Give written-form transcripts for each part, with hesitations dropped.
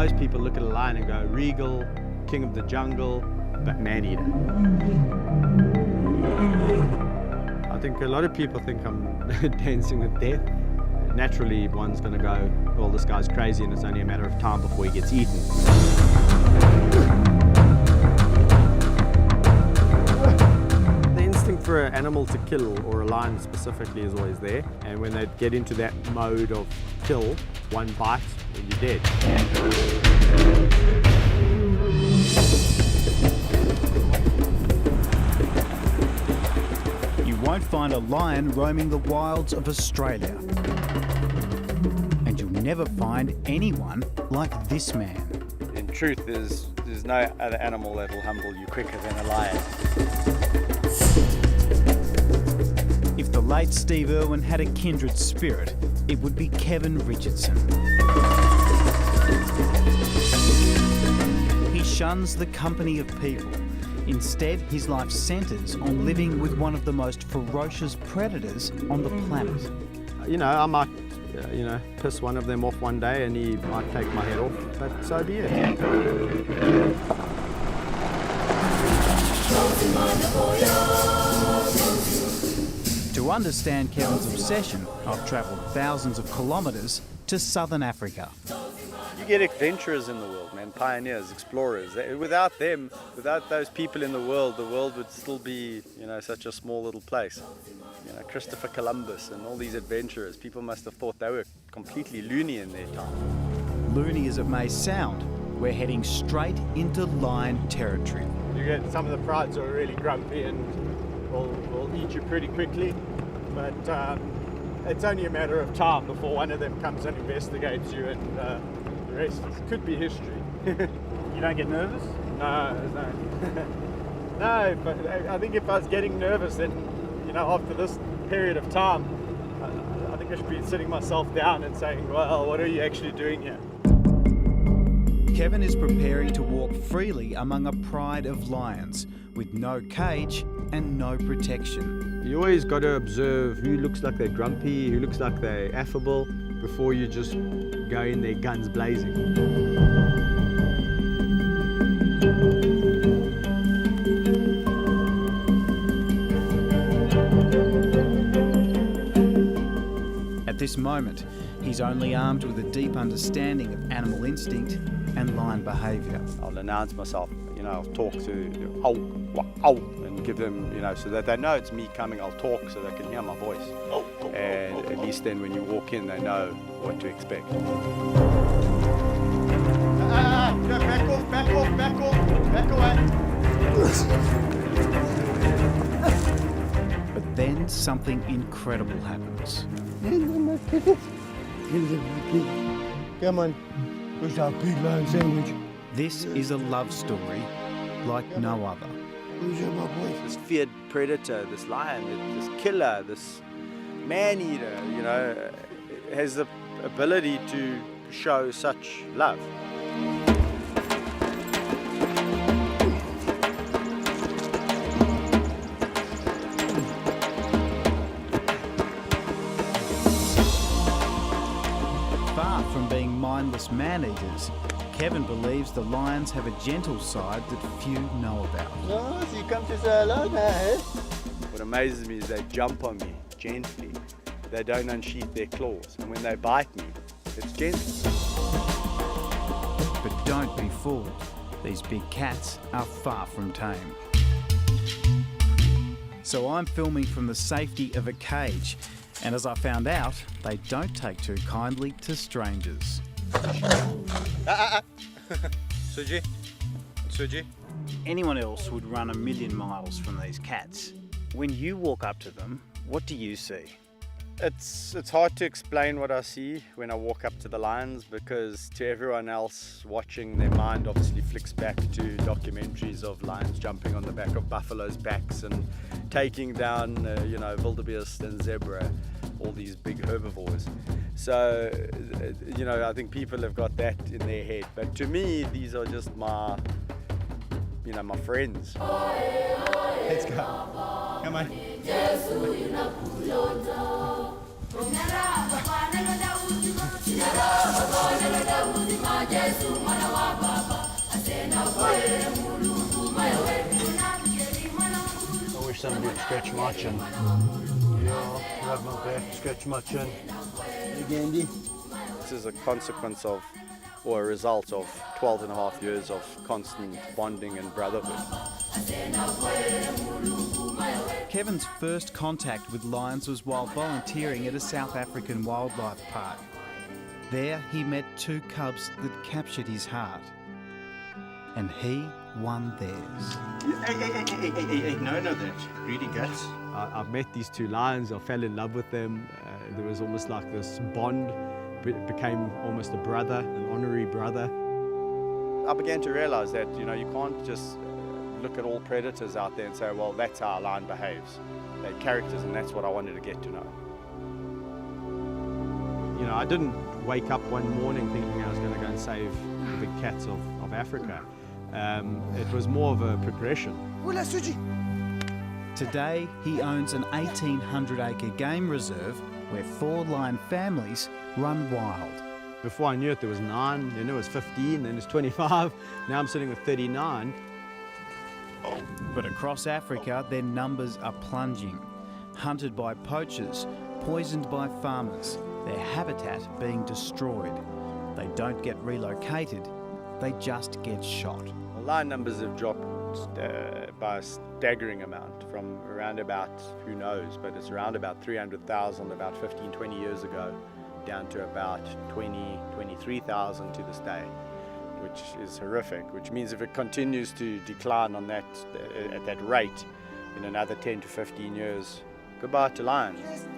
most people look at a lion and go, regal, king of the jungle, but man-eater. I think a lot of people think I'm dancing with death. Naturally, one's going to go, well, this guy's crazy and it's only a matter of time before he gets eaten. The instinct for an animal to kill, or a lion specifically, is always there. And when they get into that mode of kill, one bite and you're dead. You won't find a lion roaming the wilds of Australia. And you'll never find anyone like this man. In truth, there's no other animal that will humble you quicker than a lion. If the late Steve Irwin had a kindred spirit, it would be Kevin Richardson. He shuns the company of people. Instead, his life centres on living with one of the most ferocious predators on the planet. You know, I might, piss one of them off one day and he might take my head off, but so be it. To understand Kevin's obsession, I've travelled thousands of kilometres to southern Africa. You get adventurers in the world, man, pioneers, explorers. Without them, without those people in the world would still be, such a small little place. Christopher Columbus and all these adventurers, people must have thought they were completely loony in their time. Loony as it may sound, we're heading straight into lion territory. You get some of the prides are really grumpy and will eat you pretty quickly, but it's only a matter of time before one of them comes and investigates you, and the rest could be history. You don't get nervous? No. No, but I think if I was getting nervous, then, after this period of time, I think I should be sitting myself down and saying, well, what are you actually doing here? Kevin is preparing to walk freely among a pride of lions with no cage and no protection. You always got to observe who looks like they're grumpy, who looks like they're affable, before you just go in there guns blazing. At this moment, he's only armed with a deep understanding of animal instinct and lion behaviour. I'll announce myself, I'll talk to ow, and give them, so that they know it's me coming. I'll talk so they can hear my voice. And at least then when you walk in, they know what to expect. Back away. But then something incredible happens. Come on, where's our pig lion sandwich? This is a love story like no other. This feared predator, this lion, this killer, this man-eater, has the ability to show such love. Far from being mindless man-eaters, Kevin believes the lions have a gentle side that few know about. Oh, so you come to say hello now, eh? What amazes me is they jump on me gently. They don't unsheath their claws. And when they bite me, it's gentle. But don't be fooled. These big cats are far from tame. So I'm filming from the safety of a cage. And as I found out, they don't take too kindly to strangers. Suji. Anyone else would run 1,000,000 miles from these cats. When you walk up to them, what do you see? It's hard to explain what I see when I walk up to the lions, because to everyone else watching, their mind obviously flicks back to documentaries of lions jumping on the back of buffaloes' backs and taking down, wildebeest and zebra, all these big herbivores. So, I think people have got that in their head. But to me, these are just my friends. Let's go. Come on. I wish somebody would scratch my chin. Yeah, rub my back, scratch my chin. Gandhi. This is a consequence of, or a result of, 12 and a half years of constant bonding and brotherhood. Kevin's first contact with lions was while volunteering at a South African wildlife park. There he met two cubs that captured his heart, and he won theirs. Hey, no, that greedy guts. I've met these two lions, I fell in love with them. There was almost like this bond, became almost a brother, an honorary brother. I began to realize that, you can't just look at all predators out there and say, well, that's how a lion behaves. They're characters, and that's what I wanted to get to know. I didn't wake up one morning thinking I was going to go and save the big cats of Africa. It was more of a progression. Today he owns an 1,800-acre game reserve where 4 lion families run wild. Before I knew it, there was 9, then there was 15, then there's 25. Now I'm sitting with 39. But across Africa, their numbers are plunging. Hunted by poachers, poisoned by farmers, their habitat being destroyed. They don't get relocated, they just get shot. The lion numbers have dropped by a staggering amount from around about, who knows, but it's around about 300,000 about 15, 20 years ago, down to about 20, 23,000 to this day, which is horrific, which means if it continues to decline on that, at that rate in another 10 to 15 years, goodbye to lions.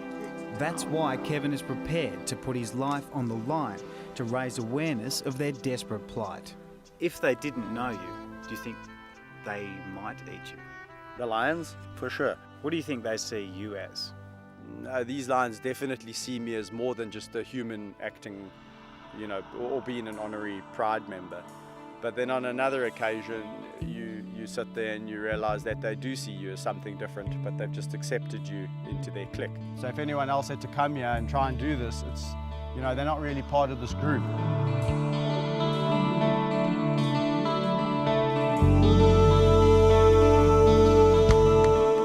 That's why Kevin is prepared to put his life on the line to raise awareness of their desperate plight. If they didn't know you, do you think they might eat you? The lions, for sure. What do you think they see you as? No, these lions definitely see me as more than just a human acting, or being an honorary pride member. But then on another occasion, you sit there and you realize that they do see you as something different, but they've just accepted you into their clique. So if anyone else had to come here and try and do this, it's, they're not really part of this group.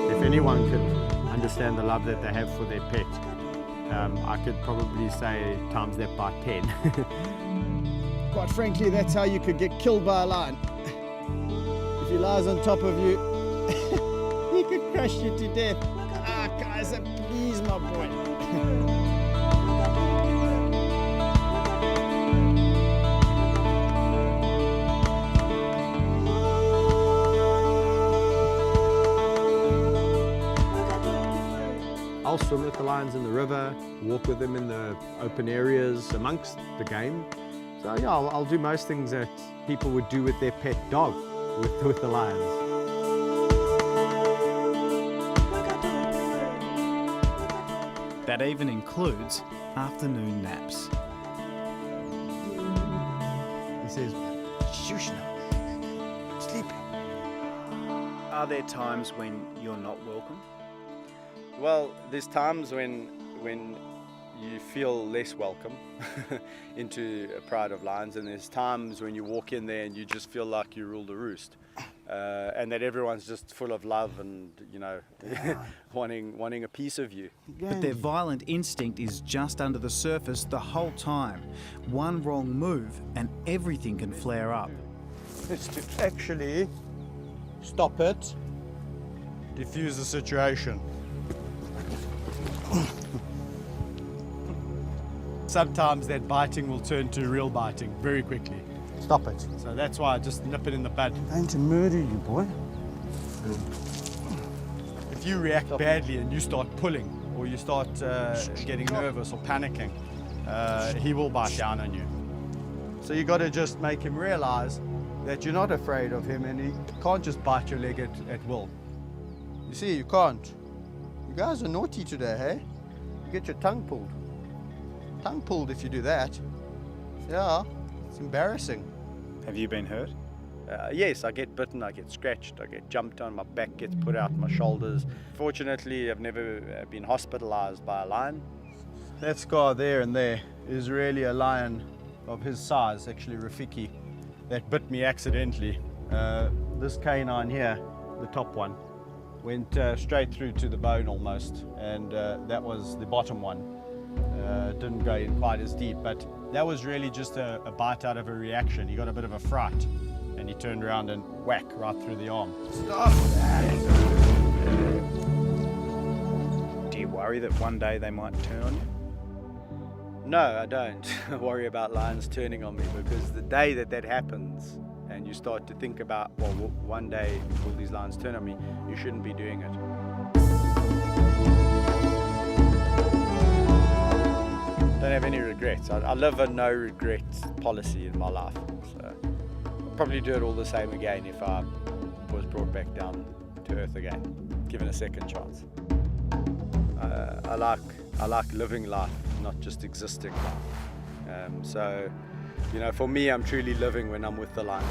If anyone could understand the love that they have for their pet, I could probably say times that by 10. Quite frankly, that's how you could get killed by a lion. If he lies on top of you, he could crush you to death. Ah, Kaiser, please, my boy. I'll swim with the lions in the river, walk with them in the open areas amongst the game. So yeah, I'll do most things that people would do with their pet dog, with the lions. That even includes afternoon naps. He says, Shush now. Sleep. Are there times when you're not welcome? Well, there's times when you feel less welcome into a pride of lions, and there's times when you walk in there and you just feel like you rule the roost, and that everyone's just full of love and wanting a piece of you. But their violent instinct is just under the surface the whole time. One wrong move and everything can flare up. Is to actually stop it, diffuse the situation. Sometimes that biting will turn to real biting very quickly. stop it. So that's why I just nip it in the bud. I'm going to murder you, boy. If you react badly and you start pulling or you start getting nervous or panicking, he will bite down on you. So you got to just make him realize that you're not afraid of him and he can't just bite your leg at will. You see, you can't. You guys are naughty today, hey? You get your tongue pulled. Tongue pulled if you do that. Yeah, it's embarrassing. Have you been hurt? Yes, I get bitten, I get scratched, I get jumped on, my back gets put out, my shoulders. Fortunately, I've never been hospitalized by a lion. That scar there and there is really a lion of his size, actually Rafiki, that bit me accidentally. This canine here, the top one, went straight through to the bone almost, and that was the bottom one. Didn't go in quite as deep, but that was really just a bite out of a reaction. He got a bit of a fright, and he turned around and whack right through the arm. Do you worry that one day they might turn on you? No, I don't worry about lions turning on me, because the day that happens and you start to think about, well, one day will these lions turn on me, you shouldn't be doing it. Don't have any regrets. I live a no regrets policy in my life. So I'll probably do it all the same again if I was brought back down to earth again, given a second chance. I like living life, not just existing life. So, you know, for me, I'm truly living when I'm with the lions.